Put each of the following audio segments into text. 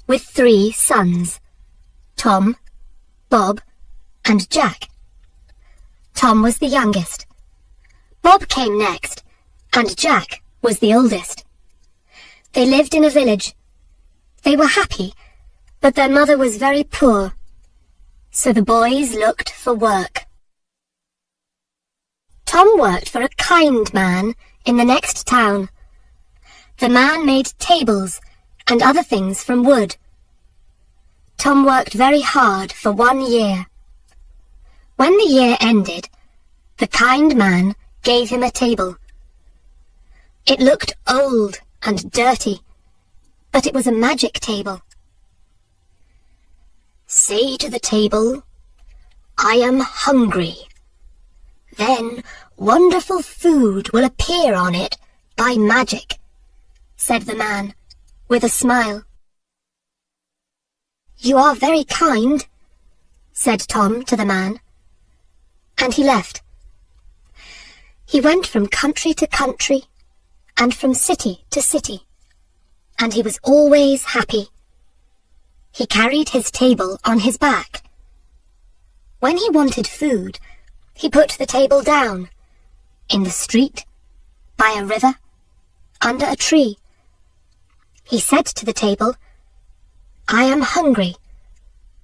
with 3 sons: Tom, Bob, and Jack. Tom was the youngest. Bob came next, and Jack was the oldest. They lived in a village. They were happy, but their mother was very poor, so the boys looked for work. Tom worked for a kind man in the next town. The man made tables and other things from wood. Tom worked very hard for 1 year. When the year ended, the kind man gave him a table. It looked old and dirty, but it was a magic table. "Say to the table, 'I am hungry.' Then wonderful food will appear on it by magic," said the man, with a smile. "You are very kind," said Tom to the man, and he left. He went from country to country, and from city to city, and he was always happy. He carried his table on his back. When he wanted food, he put the table down, in the street, by a river, under a tree. He said to the table, "I am hungry,"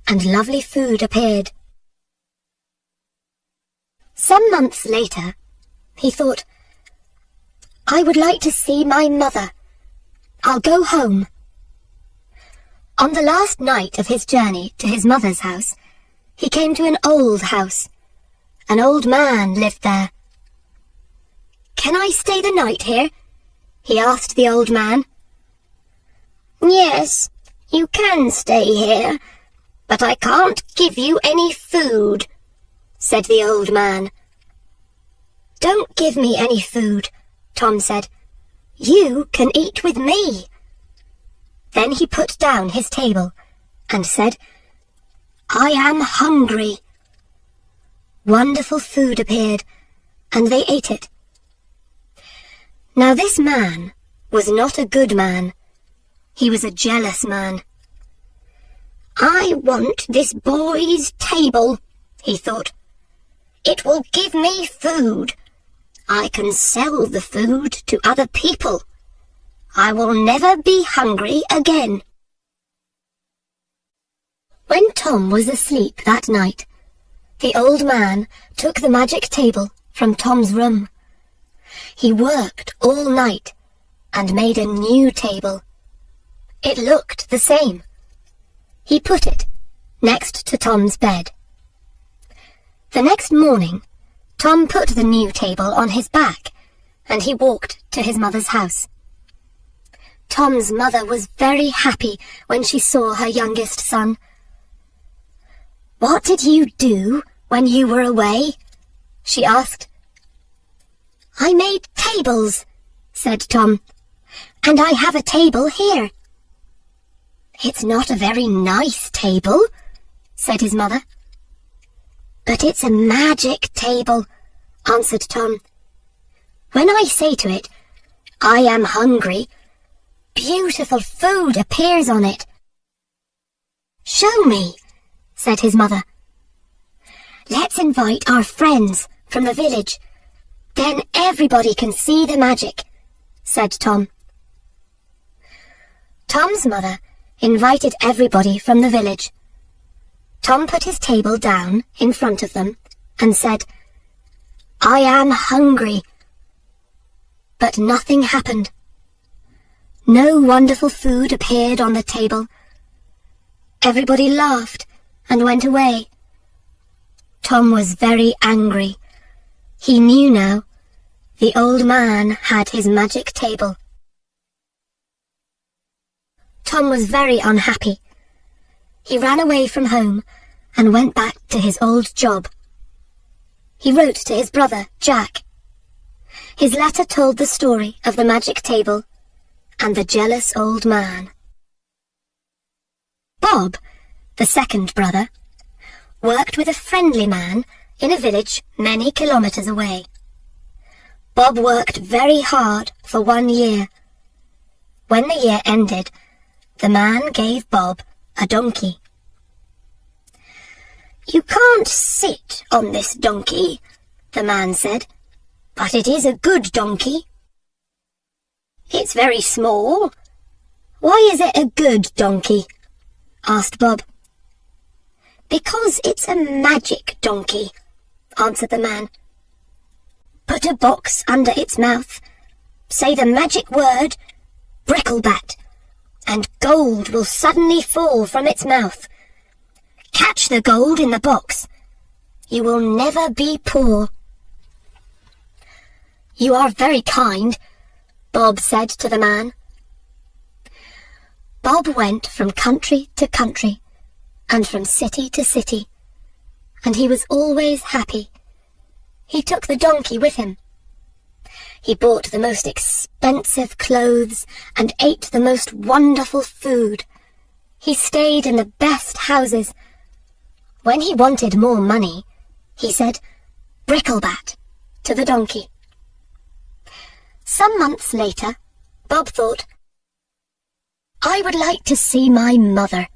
and lovely food appeared. Some months later, he thought, "I would like to see my mother. I'll go home." On the last night of his journey to his mother's house, he came to an old house. An old man lived there. "Can I stay the night here?" he asked the old man. "Yes, you can stay here, but I can't give you any food," said the old man. "Don't give me any food," Tom said. "You can eat with me." Then he put down his table and said, "I am hungry." Wonderful food appeared, and they ate it. Now this man was not a good man. He was a jealous man. "I want this boy's table," he thought. "It will give me food. I can sell the food to other people. I will never be hungry again." When Tom was asleep that night, the old man took the magic table from Tom's room. He worked all night and made a new table. It looked the same. He put it next to Tom's bed. The next morning, Tom put the new table on his back, and he walked to his mother's house. Tom's mother was very happy when she saw her youngest son. "What did you do when you were away?" she asked. "I made tables," said Tom, "and I have a table here." "It's not a very nice table," said his mother. "But it's a magic table," answered Tom. "When I say to it, 'I am hungry,' beautiful food appears on it." "Show me," said his mother. "Let's invite our friends from the village. Then everybody can see the magic," said Tom. Tom's mother invited everybody from the village. Tom put his table down in front of them and said, "I am hungry." But nothing happened. No wonderful food appeared on the table. Everybody laughed and went away. Tom was very angry. He knew now. The old man had his magic table. Tom was very unhappy. He ran away from home and went back to his old job. He wrote to his brother, Jack. His letter told the story of the magic table and the jealous old man. Bob, the second brother, worked with a friendly man in a village many kilometers away. Bob worked very hard for 1 year. When the year ended, The man gave Bob a donkey. "You can't sit on this donkey," the man said, "but it is a good donkey." "It's very small. Why is it a good donkey?" asked Bob. "Because it's a magic donkey," answered the man. "Put a box under its mouth, say the magic word, Bricklebat, and gold will suddenly fall from its mouth. Catch the gold in the box. You will never be poor." "You are very kind," Bob said to the man. Bob went from country to country, and from city to city, and he was always happy. He took the donkey with him. He bought the most expensive clothes and ate the most wonderful food. He stayed in the best houses. When he wanted more money, he said, "Bricklebat," to the donkey. Some months later, Bob thought, "I would like to see my mother.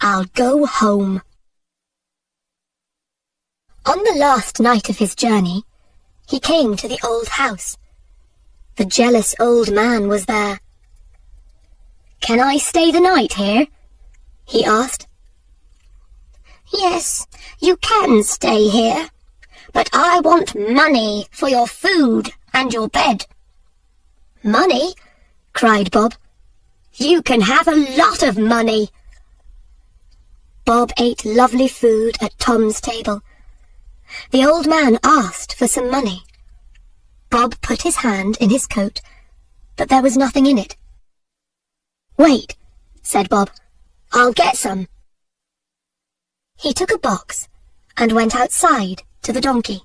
I'll go home." On the last night of his journey, he came to the old house. The jealous old man was there. "Can I stay the night here?" he asked. "Yes, you can stay here, but I want money for your food and your bed." "Money?" cried Bob. "You can have a lot of money." Bob ate lovely food at Tom's table. The old man asked for some money. Bob put his hand in his coat, but there was nothing in it. "Wait," said Bob. "I'll get some." He took a box and went outside to the donkey.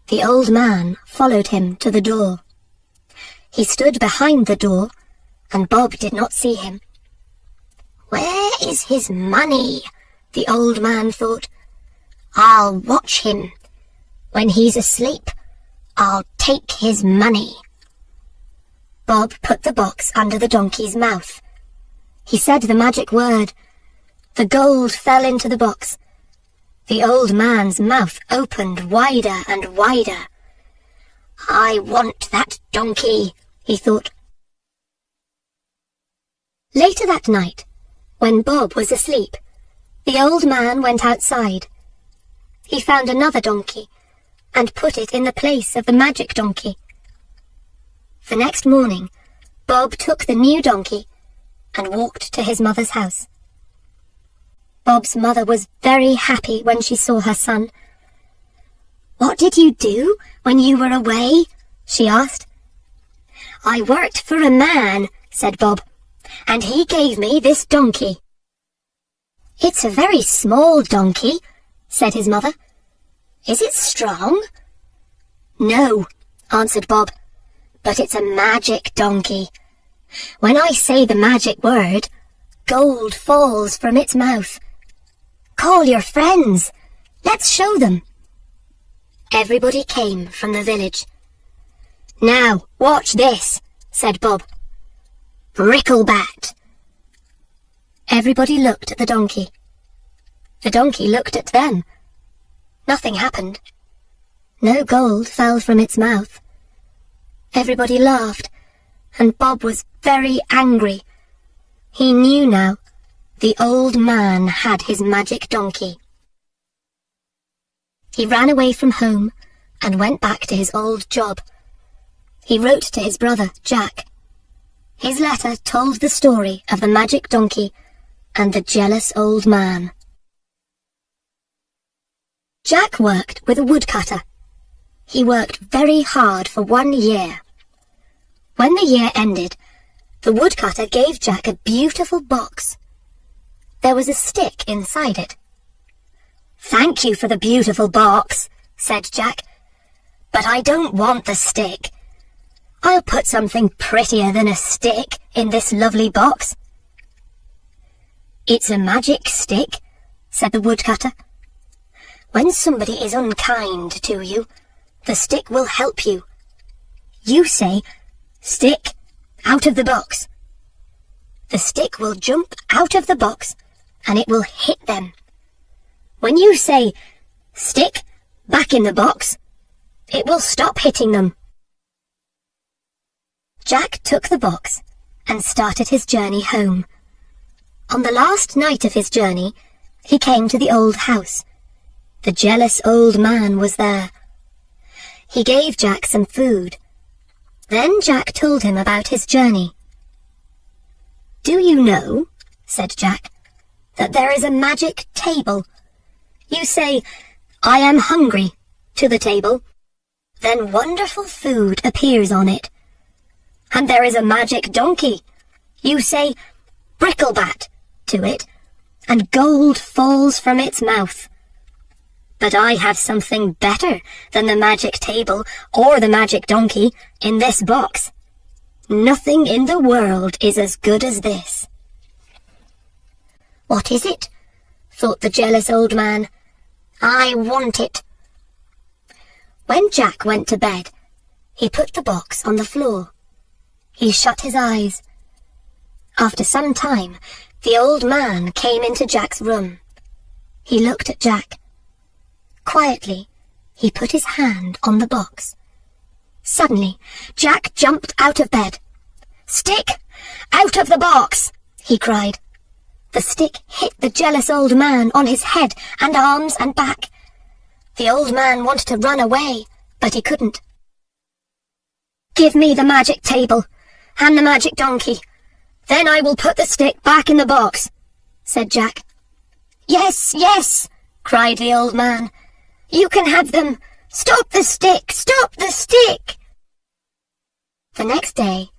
The old man followed him to the door. He stood behind the door, and Bob did not see him. "Where is his money?" the old man thought. "I'll watch him. When he's asleep, I'll take his money." Bob put the box under the donkey's mouth. He said the magic word. The gold fell into the box. The old man's mouth opened wider and wider. "I want that donkey," he thought. Later that night, when Bob was asleep, the old man went outside. He found another donkey and put it in the place of the magic donkey. The next morning, Bob took the new donkey and walked to his mother's house. Bob's mother was very happy when she saw her son. "What did you do when you were away?" she asked. "I worked for a man," said Bob, "and he gave me this donkey." "It's a very small donkey," said his mother. "Is it strong?" "No," answered Bob, "but it's a magic donkey. When I say the magic word, gold falls from its mouth. Call your friends. Let's show them." Everybody came from the village. "Now, watch this," said Bob. "Bricklebat." Everybody looked at the donkey. The donkey looked at them. Nothing happened. No gold fell from its mouth. Everybody laughed, and Bob was very angry. He knew now the old man had his magic donkey. He ran away from home and went back to his old job. He wrote to his brother, Jack. His letter told the story of the magic donkey and the jealous old man. Jack worked with a woodcutter. He worked very hard for 1 year. When the year ended, the woodcutter gave Jack a beautiful box. There was a stick inside it. "Thank you for the beautiful box," said Jack, "but I don't want the stick. I'll put something prettier than a stick in this lovely box." "It's a magic stick," said the woodcutter. "When somebody is unkind to you, the stick will help you. You say, 'Stick, out of the box.' the stick will jump out of the box and it will hit them. When you say, stick, back in the box, it will stop hitting them. Jack took the box and started his journey home. On the last night of his journey, he came to the old house. The jealous old man was there. He gave Jack some food. Then Jack told him about his journey. "Do you know," said Jack, "that there is a magic table? You say, 'I am hungry,' to the table. Then wonderful food appears on it. And there is a magic donkey. You say, 'Bricklebat,' to it, and gold falls from its mouth. But I have something better than the magic table or the magic donkey in this box. Nothing in the world is as good as this." "What is it?" thought the jealous old man. "I want it." When Jack went to bed, he put the box on the floor. He shut his eyes. After some time, the old man came into Jack's room. He looked at Jack. Quietly, he put his hand on the box. Suddenly, Jack jumped out of bed. "Stick! Out of the box!" he cried. The stick hit the jealous old man on his head and arms and back. The old man wanted to run away, but he couldn't. "Give me the magic table and the magic donkey. Then I will put the stick back in the box," said Jack. "Yes, yes," cried the old man. "You can have them. Stop the stick! Stop the stick!" The next day,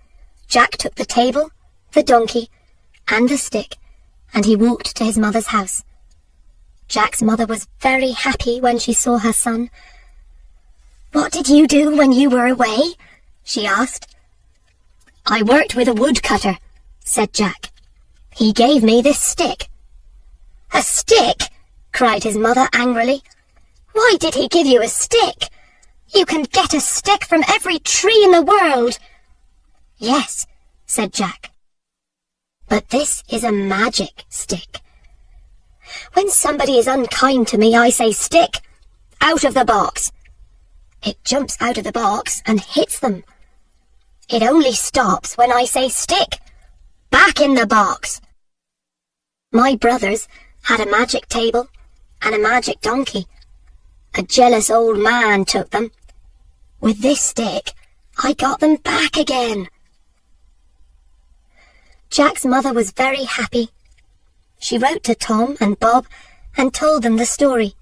Jack took the table, the donkey, and the stick, and he walked to his mother's house. Jack's mother was very happy when she saw her son. "What did you do when you were away?" she asked. "I worked with a woodcutter," said Jack. "He gave me this stick." "A stick?" cried his mother angrily. "Why did he give you a stick? You can get a stick from every tree in the world." "Yes," said Jack. "But this is a magic stick. When somebody is unkind to me, I say, 'Stick! Out of the box!' It jumps out of the box and hits them. It only stops when I say, 'Stick! Back in the box!' My brothers had a magic table and a magic donkey. A jealous old man took them. With this stick, I got them back again." Jack's mother was very happy. She wrote to Tom and Bob and told them the story.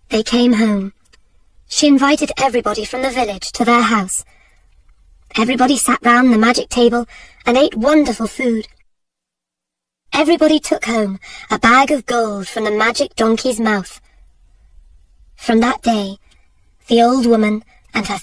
They came home. She invited everybody from the village to their house. Everybody sat round the magic table and ate wonderful food. Everybody took home a bag of gold from the magic donkey's mouth. From that day, the old woman and her